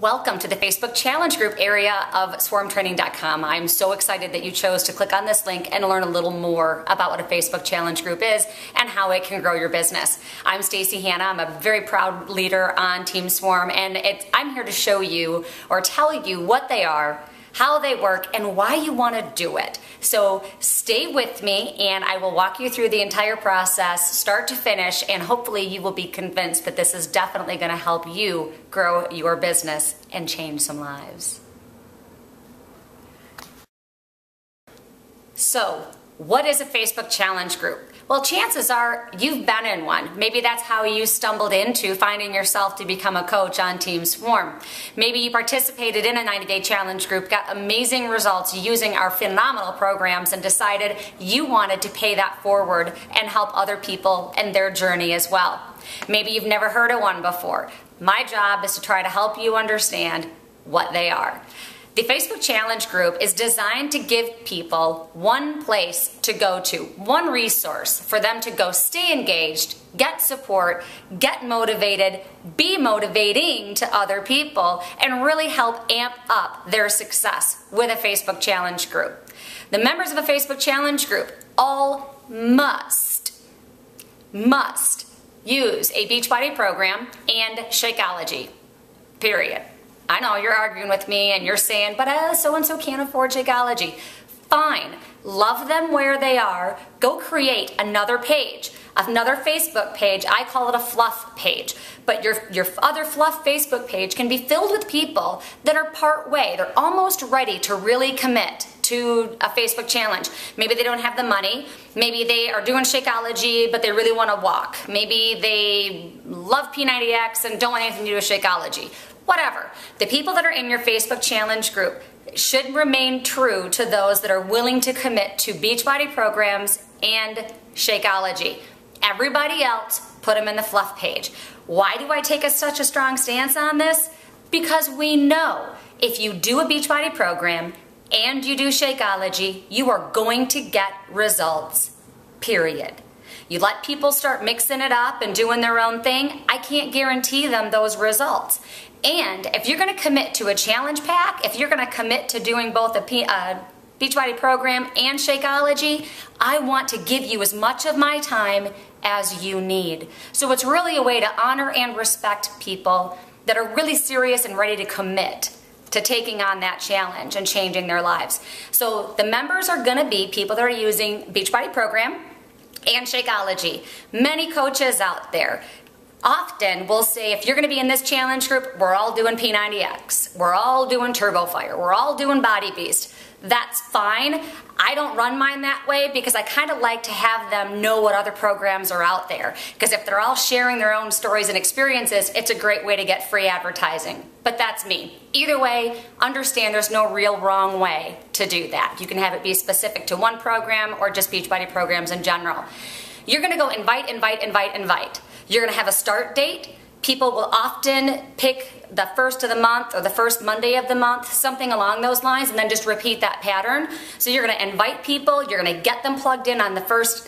Welcome to the Facebook Challenge Group area of swarmtraining.com. I'm so excited that you chose to click on this link and learn a little more about what a Facebook Challenge Group is and how it can grow your business. I'm Stacy Hanna. I'm a very proud leader on Team Swarm, and I'm here to show you or tell you what they are, how they work, and why you want to do it. So stay with me and I will walk you through the entire process, start to finish, and hopefully you will be convinced that this is definitely going to help you grow your business and change some lives. So, what is a Facebook Challenge Group? Well, chances are you've been in one. Maybe that's how you stumbled into finding yourself to become a coach on Team Swarm. Maybe you participated in a 90-day challenge group, got amazing results using our phenomenal programs, and decided you wanted to pay that forward and help other people in their journey as well. Maybe you've never heard of one before. My job is to try to help you understand what they are. The Facebook Challenge Group is designed to give people one place to go to, one resource for them to go stay engaged, get support, get motivated, be motivating to other people, and really help amp up their success with a Facebook Challenge Group. The members of a Facebook Challenge Group all must use a Beachbody program and Shakeology, period. I know you're arguing with me and you're saying, but so-and-so can't afford Shakeology. Fine. Love them where they are. Go create another page, another Facebook page. I call it a fluff page. But your other fluff Facebook page can be filled with people that are part way. They're almost ready to really commit to a Facebook challenge. Maybe they don't have the money. Maybe they are doing Shakeology, but they really want to walk. Maybe they love P90X and don't want anything to do with Shakeology. Whatever. The people that are in your Facebook Challenge Group should remain true to those that are willing to commit to Beachbody programs and Shakeology. Everybody else, put them in the fluff page. Why do I take such a strong stance on this? Because we know if you do a Beachbody program and you do Shakeology, you are going to get results, period. You let people start mixing it up and doing their own thing, I can't guarantee them those results. And if you're going to commit to a challenge pack, if you're going to commit to doing both a Beachbody program and Shakeology, I want to give you as much of my time as you need. So it's really a way to honor and respect people that are really serious and ready to commit to taking on that challenge and changing their lives. So the members are going to be people that are using Beachbody program and Shakeology. Many coaches out there often will say, if you're going to be in this challenge group, we're all doing P90X, we're all doing Turbo Fire, we're all doing Body Beast. That's fine. I don't run mine that way because I kind of like to have them know what other programs are out there. Because if they're all sharing their own stories and experiences, it's a great way to get free advertising. But that's me. Either way, understand there's no real wrong way to do that. You can have it be specific to one program or just Beachbody programs in general. You're going to go invite. You're going to have a start date. People will often pick the first of the month or the first Monday of the month, something along those lines, and then just repeat that pattern. So you're going to invite people, you're going to get them plugged in on the first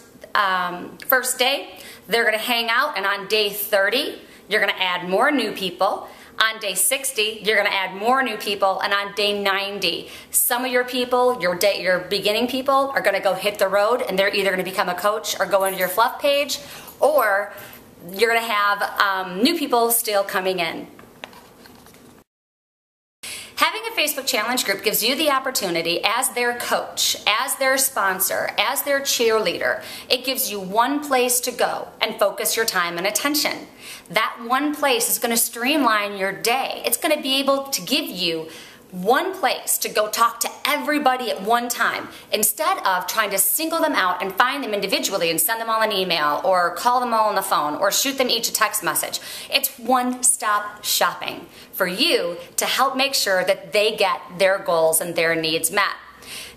day. They're going to hang out, and on day 30, you're going to add more new people. On day 60, you're going to add more new people, and on day 90, some of your people, your beginning people, are going to go hit the road, and they're either going to become a coach or go into your fluff page, or you're going to have new people still coming in. Having a Facebook Challenge Group gives you the opportunity as their coach, as their sponsor, as their cheerleader. It gives you one place to go and focus your time and attention. That one place is going to streamline your day. It's going to be able to give you one place to go talk to everybody at one time instead of trying to single them out and find them individually and send them all an email or call them all on the phone or shoot them each a text message. It's one-stop shopping for you to help make sure that they get their goals and their needs met.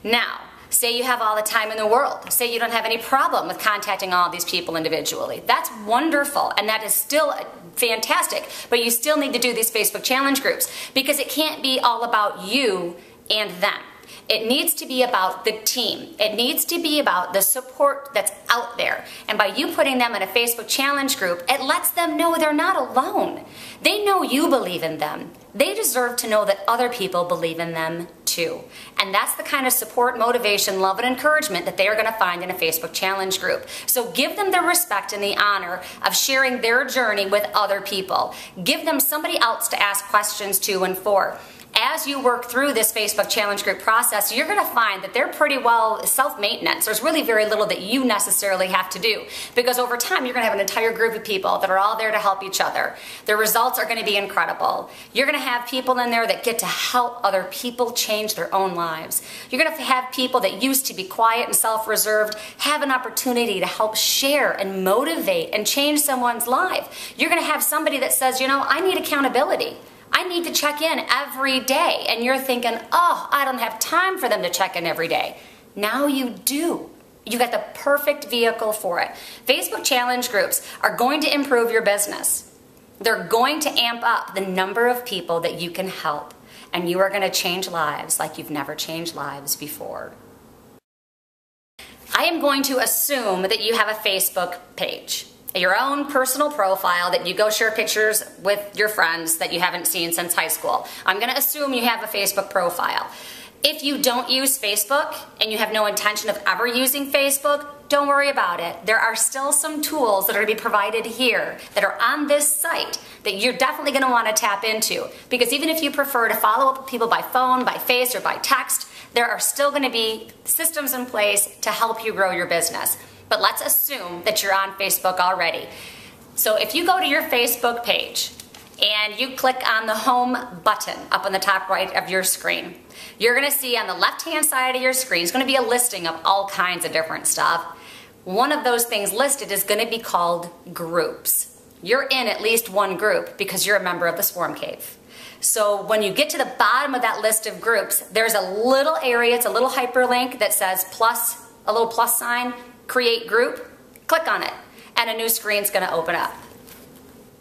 Now, say you have all the time in the world. Say you don't have any problem with contacting all these people individually. That's wonderful, and that is still fantastic, but you still need to do these Facebook Challenge groups because it can't be all about you and them. It needs to be about the team. It needs to be about the support that's out there. And by you putting them in a Facebook challenge group, it lets them know they're not alone. They know you believe in them. They deserve to know that other people believe in them too. And that's the kind of support, motivation, love, and encouragement that they are going to find in a Facebook challenge group. So give them the respect and the honor of sharing their journey with other people. Give them somebody else to ask questions to and for. As you work through this Facebook challenge group process, you're going to find that they're pretty well self-maintenance. There's really very little that you necessarily have to do, because over time you're going to have an entire group of people that are all there to help each other. The results are going to be incredible. You're going to have people in there that get to help other people change their own lives. You're going to have people that used to be quiet and self-reserved have an opportunity to help share and motivate and change someone's life. You're going to have somebody that says, you know, I need accountability. I need to check in every day. And you're thinking, oh, I don't have time for them to check in every day. Now you do. You got the perfect vehicle for it. Facebook challenge groups are going to improve your business. They're going to amp up the number of people that you can help. And you are going to change lives like you've never changed lives before. I am going to assume that you have a Facebook page. Your own personal profile that you go share pictures with your friends that you haven't seen since high school. I'm going to assume you have a Facebook profile. If you don't use Facebook and you have no intention of ever using Facebook, don't worry about it. There are still some tools that are going to be provided here that are on this site that you're definitely going to want to tap into, because even if you prefer to follow up with people by phone, by face, or by text, there are still going to be systems in place to help you grow your business. But let's assume that you're on Facebook already. So if you go to your Facebook page and you click on the home button up on the top right of your screen, you're going to see on the left-hand side of your screen is going to be a listing of all kinds of different stuff. One of those things listed is going to be called groups. You're in at least one group because you're a member of the Swarm Cave. So when you get to the bottom of that list of groups, there's a little area, it's a little hyperlink that says plus, a little plus sign, create group. Click on it and a new screen's going to open up.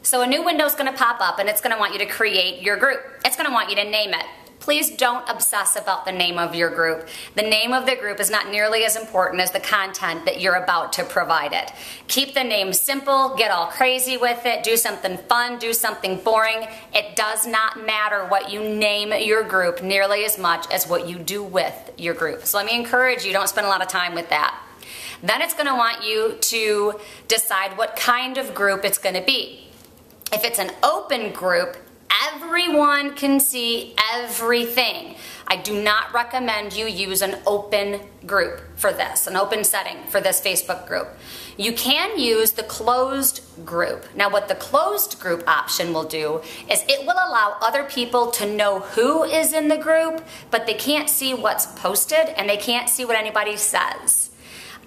So a new window's going to pop up and it's going to want you to create your group. It's going to want you to name it. Please don't obsess about the name of your group. The name of the group is not nearly as important as the content that you're about to provide it. Keep the name simple, get all crazy with it, do something fun, do something boring. It does not matter what you name your group nearly as much as what you do with your group. So let me encourage you, don't spend a lot of time with that. Then it's going to want you to decide what kind of group it's going to be. If it's an open group, everyone can see everything. I do not recommend you use an open group for this, an open setting for this Facebook group. You can use the closed group. Now what the closed group option will do is it will allow other people to know who is in the group, but they can't see what's posted and they can't see what anybody says.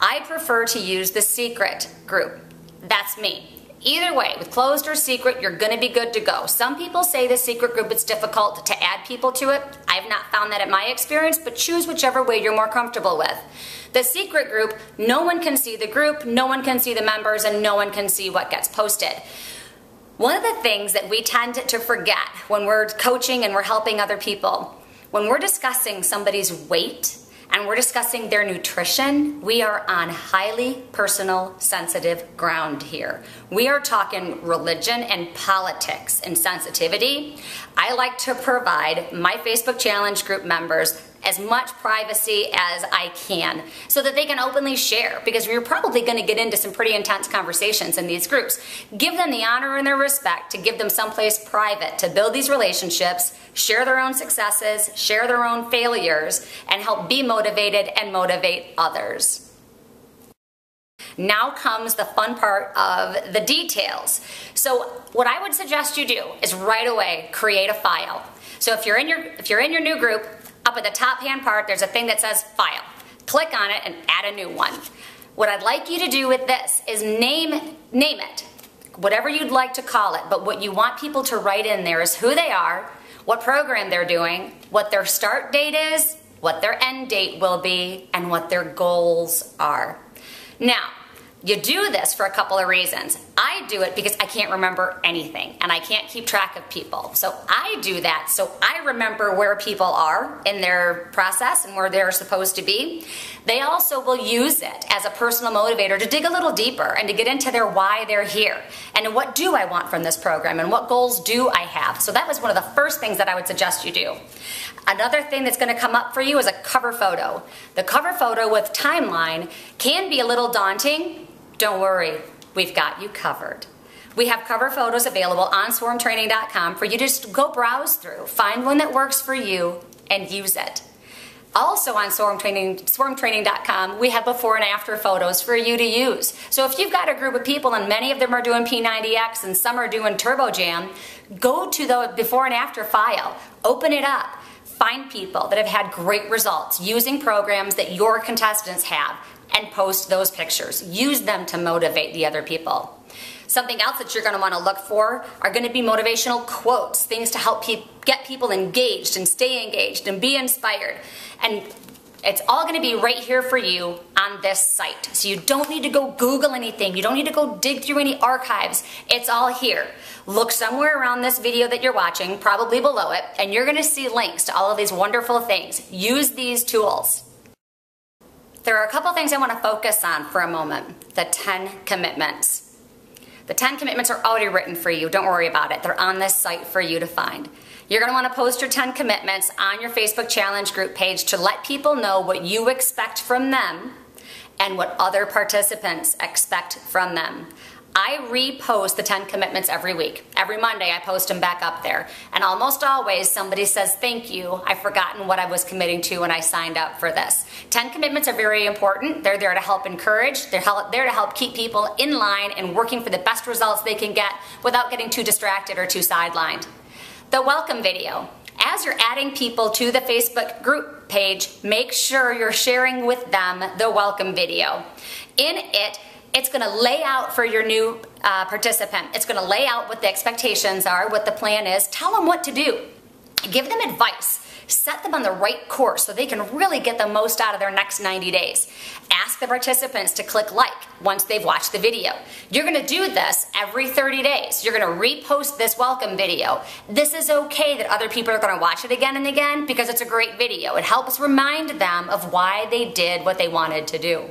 I prefer to use the secret group. That's me. Either way, with closed or secret, you're going to be good to go. Some people say the secret group, it's difficult to add people to it. I've not found that in my experience, but choose whichever way you're more comfortable with. The secret group, no one can see the group, no one can see the members, and no one can see what gets posted. One of the things that we tend to forget when we're coaching and we're helping other people, when we're discussing somebody's weight, and we're discussing their nutrition, we are on highly personal, sensitive ground here. We are talking religion and politics and sensitivity. I like to provide my Facebook challenge group members as much privacy as I can so that they can openly share, because you're probably going to get into some pretty intense conversations in these groups. Give them the honor and the respect to give them someplace private to build these relationships, share their own successes, share their own failures, and help be motivated and motivate others. Now comes the fun part of the details. So what I would suggest you do is right away create a file. So if you're in your new group, up at the top hand part, there's a thing that says File. Click on it and add a new one. What I'd like you to do with this is name it, whatever you'd like to call it, but what you want people to write in there is who they are, what program they're doing, what their start date is, what their end date will be, and what their goals are. Now, You do this for a couple of reasons. I do it because I can't remember anything and I can't keep track of people. So I do that so I remember where people are in their process and where they're supposed to be. They also will use it as a personal motivator to dig a little deeper and to get into their why they're here and what do I want from this program and what goals do I have. So that was one of the first things that I would suggest you do. Another thing that's going to come up for you is a cover photo. The cover photo with timeline can be a little daunting. Don't worry, we've got you covered. We have cover photos available on swarmtraining.com for you to just go browse through, find one that works for you, and use it. Also on swarmtraining.com, we have before and after photos for you to use. So if you've got a group of people and many of them are doing P90X and some are doing TurboJam, go to the before and after file, open it up, find people that have had great results using programs that your contestants have, and post those pictures. Use them to motivate the other people. Something else that you're going to want to look for are going to be motivational quotes, things to help get people engaged and stay engaged and be inspired. And it's all going to be right here for you on this site. So you don't need to go Google anything. You don't need to go dig through any archives. It's all here. Look somewhere around this video that you're watching, probably below it, and you're going to see links to all of these wonderful things. Use these tools. There are a couple things I want to focus on for a moment. The 10 commitments. The 10 commitments are already written for you. Don't worry about it. They're on this site for you to find. You're going to want to post your 10 commitments on your Facebook Challenge group page to let people know what you expect from them and what other participants expect from them. I repost the 10 commitments every week. Every Monday I post them back up there. And almost always somebody says, thank you, I've forgotten what I was committing to when I signed up for this. 10 commitments are very important. They're there to help encourage. They're there to help keep people in line and working for the best results they can get without getting too distracted or too sidelined. The welcome video. As you're adding people to the Facebook group page, make sure you're sharing with them the welcome video. In it, it's going to lay out for your new participant. It's going to lay out what the expectations are, what the plan is. Tell them what to do. Give them advice. Set them on the right course so they can really get the most out of their next 90 days. Ask the participants to click like once they've watched the video. You're going to do this every 30 days. You're going to repost this welcome video. This is okay that other people are going to watch it again and again because it's a great video. It helps remind them of why they did what they wanted to do.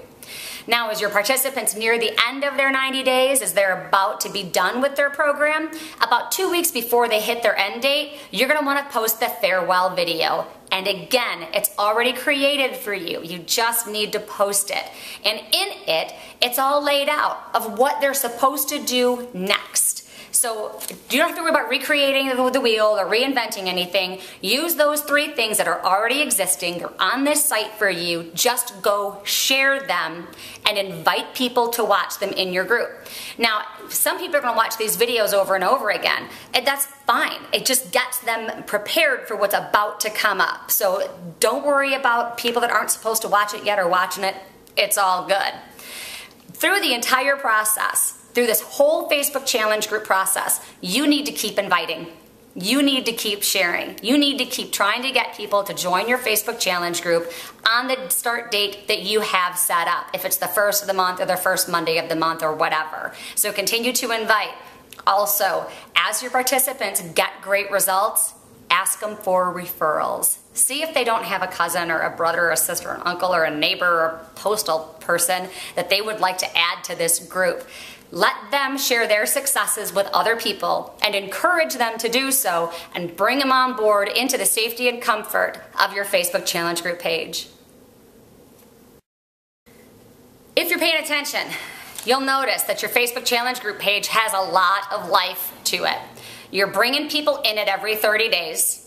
Now, as your participants near the end of their 90 days, as they're about to be done with their program, about 2 weeks before they hit their end date, you're going to want to post the farewell video. And again, it's already created for you. You just need to post it. And in it, it's all laid out of what they're supposed to do next. So you don't have to worry about recreating the wheel or reinventing anything. Use those 3 things that are already existing. They're on this site for you. Just go share them and invite people to watch them in your group. Now, some people are going to watch these videos over and over again, and that's fine. It just gets them prepared for what's about to come up. So don't worry about people that aren't supposed to watch it yet or watching it. It's all good. Through the entire process, through this whole Facebook Challenge group process, you need to keep inviting. You need to keep sharing. You need to keep trying to get people to join your Facebook Challenge group on the start date that you have set up, if it's the first of the month or the first Monday of the month or whatever. So continue to invite. Also, as your participants get great results, ask them for referrals. See if they don't have a cousin or a brother or a sister or an uncle or a neighbor or a postal person that they would like to add to this group. Let them share their successes with other people and encourage them to do so and bring them on board into the safety and comfort of your Facebook Challenge group page. If you're paying attention, you'll notice that your Facebook Challenge group page has a lot of life to it. You're bringing people in it every 30 days.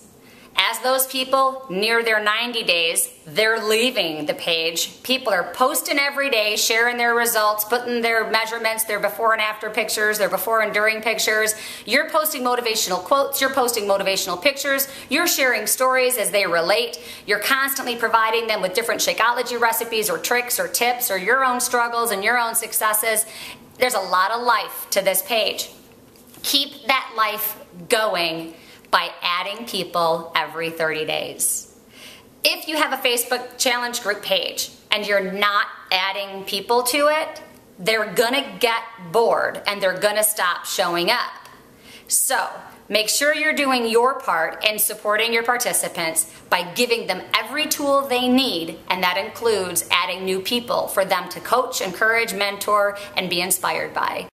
As those people near their 90 days, they're leaving the page. People are posting every day, sharing their results, putting their measurements, their before and after pictures, their before and during pictures. You're posting motivational quotes, you're posting motivational pictures, you're sharing stories as they relate. You're constantly providing them with different Shakeology recipes or tricks or tips or your own struggles and your own successes. There's a lot of life to this page. Keep that life going by adding people every 30 days. If you have a Facebook Challenge group page and you're not adding people to it, they're gonna get bored and they're gonna stop showing up. So make sure you're doing your part in supporting your participants by giving them every tool they need, and that includes adding new people for them to coach, encourage, mentor, and be inspired by.